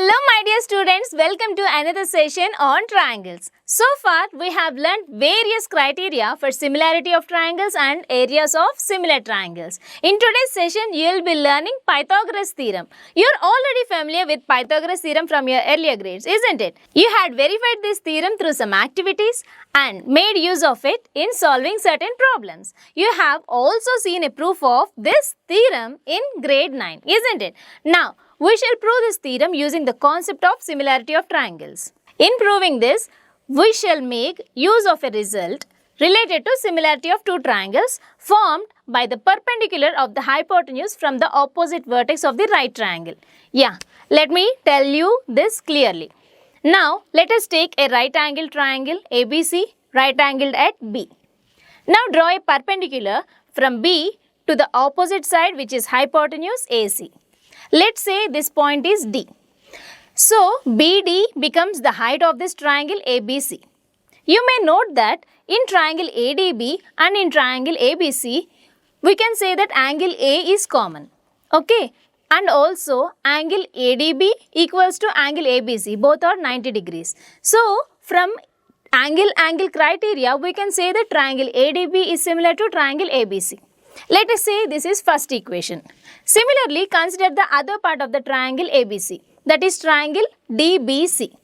Hello my dear students, welcome to another session on triangles. So far we have learnt various criteria for similarity of triangles and areas of similar triangles. In today's session you will be learning Pythagoras theorem. You are already familiar with Pythagoras theorem from your earlier grades, isn't it? You had verified this theorem through some activities and made use of it in solving certain problems. You have also seen a proof of this theorem in grade 9, isn't it? Now we shall prove this theorem using the concept of similarity of triangles. In proving this, we shall make use of a result related to similarity of two triangles formed by the perpendicular of the hypotenuse from the opposite vertex of the right triangle. Yeah, let me tell you this clearly. Now, let us take a right angle triangle ABC, right angled at B. Now, draw a perpendicular from B to the opposite side, which is hypotenuse AC. Let's say this point is D. So, BD becomes the height of this triangle ABC. You may note that in triangle ADB and in triangle ABC, we can say that angle A is common. Okay. And also angle ADB equals to angle ABC. Both are 90 degrees. So, from angle criteria, we can say that triangle ADB is similar to triangle ABC. Let us say this is first equation. Similarly, consider the other part of the triangle ABC, that is triangle DBC.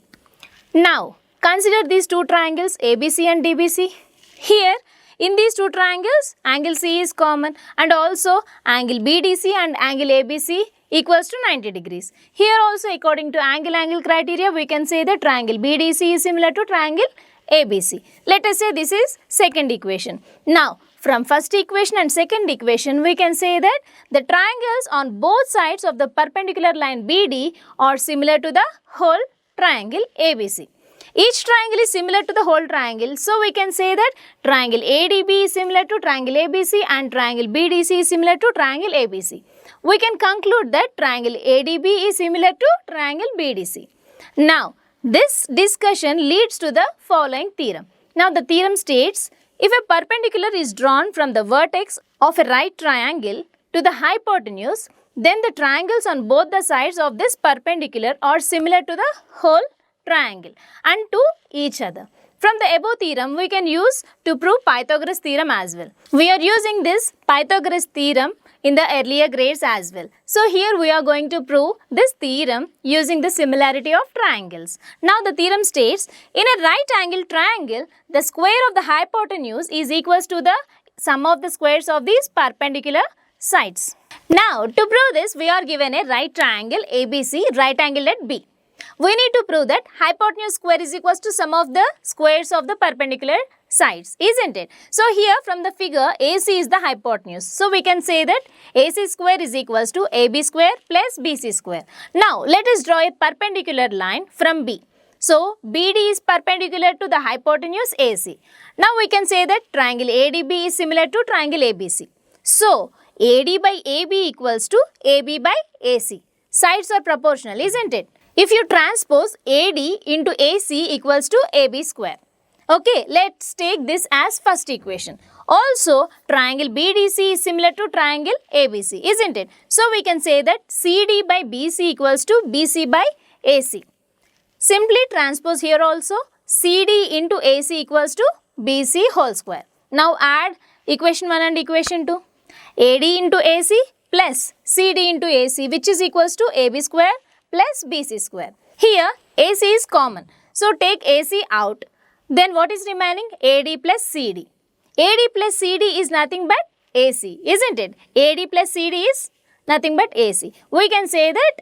Now, consider these two triangles ABC and DBC. Here, in these two triangles, angle C is common and also angle BDC and angle ABC equals to 90 degrees. Here also, according to angle criteria, we can say that triangle BDC is similar to triangle ABC. Let us say this is second equation. Now, from first equation and second equation, we can say that the triangles on both sides of the perpendicular line BD are similar to the whole triangle ABC. Each triangle is similar to the whole triangle. So, we can say that triangle ADB is similar to triangle ABC and triangle BDC is similar to triangle ABC. We can conclude that triangle ADB is similar to triangle BDC. Now, this discussion leads to the following theorem. Now, the theorem states, if a perpendicular is drawn from the vertex of a right triangle to the hypotenuse, then the triangles on both the sides of this perpendicular are similar to the whole triangle and to each other. From the above theorem, we can use to prove Pythagoras theorem as well. We are using this Pythagoras theorem in the earlier grades as well. So, here we are going to prove this theorem using the similarity of triangles. Now, the theorem states, in a right angle triangle, the square of the hypotenuse is equals to the sum of the squares of these perpendicular sides. Now, to prove this, we are given a right triangle ABC, right angle at B. We need to prove that hypotenuse square is equals to sum of the squares of the perpendicular sides, isn't it? So, here from the figure, AC is the hypotenuse. So, we can say that AC square is equals to AB square plus BC square. Now, let us draw a perpendicular line from B. So, BD is perpendicular to the hypotenuse AC. Now, we can say that triangle ADB is similar to triangle ABC. So, AD by AB equals to AB by AC. Sides are proportional, isn't it? If you transpose AD into AC equals to AB square. Okay, let's take this as first equation. Also, triangle BDC is similar to triangle ABC, isn't it? So, we can say that CD by BC equals to BC by AC. Simply transpose here also, CD into AC equals to BC whole square. Now, add equation 1 and equation 2. AD into AC plus CD into AC, which is equals to AB square plus BC square. Here, AC is common. So, take AC out. Then what is remaining? AD plus CD. AD plus CD is nothing but AC, isn't it? AD plus CD is nothing but AC. We can say that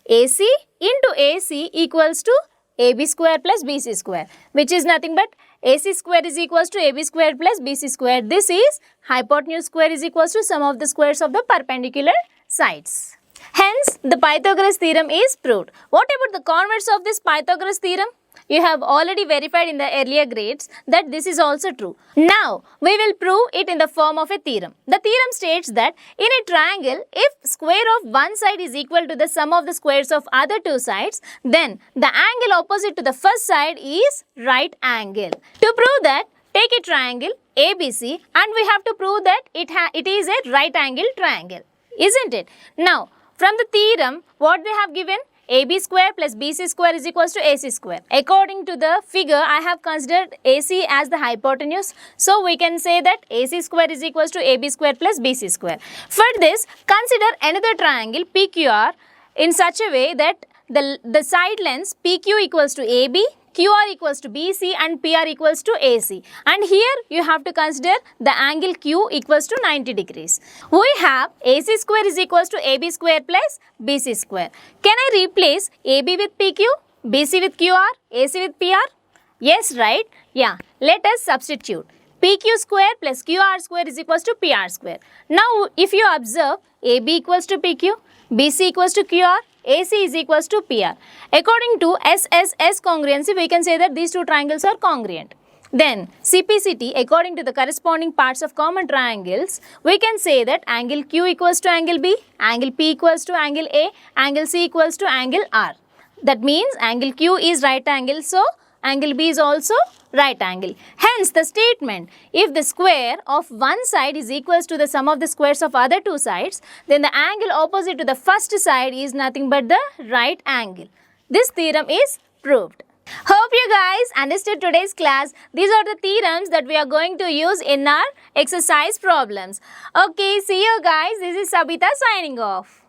AC into AC equals to AB square plus BC square, which is nothing but AC square is equals to AB square plus BC square. This is hypotenuse square is equals to sum of the squares of the perpendicular sides. Hence, the Pythagoras theorem is proved. What about the converse of this Pythagoras theorem? You have already verified in the earlier grades that this is also true. Now, we will prove it in the form of a theorem. The theorem states that in a triangle, if square of one side is equal to the sum of the squares of other two sides, then the angle opposite to the first side is right angle. To prove that, take a triangle ABC and we have to prove that it is a right angle triangle, isn't it? Now, from the theorem, what they have given? AB square plus BC square is equals to AC square. According to the figure, I have considered AC as the hypotenuse. So we can say that AC square is equals to AB square plus BC square. For this, consider another triangle PQR in such a way that the side lengths PQ equals to AB, QR equals to BC and PR equals to AC. And here you have to consider the angle Q equals to 90 degrees. We have AC square is equals to AB square plus BC square. Can I replace AB with PQ, BC with QR, AC with PR? Yes, right? Yeah. Let us substitute. PQ square plus QR square is equals to PR square. Now, if you observe, AB equals to PQ, BC equals to QR, AC is equals to PR. According to SSS congruency, we can say that these two triangles are congruent. Then, CPCT, according to the corresponding parts of common triangles, we can say that angle Q equals to angle B, angle P equals to angle A, angle C equals to angle R. That means angle Q is right angle, so angle B is also right angle. Hence, the statement, if the square of one side is equals to the sum of the squares of other two sides, then the angle opposite to the first side is nothing but the right angle. This theorem is proved. Hope you guys understood today's class. These are the theorems that we are going to use in our exercise problems. Okay, see you guys. This is Sabita signing off.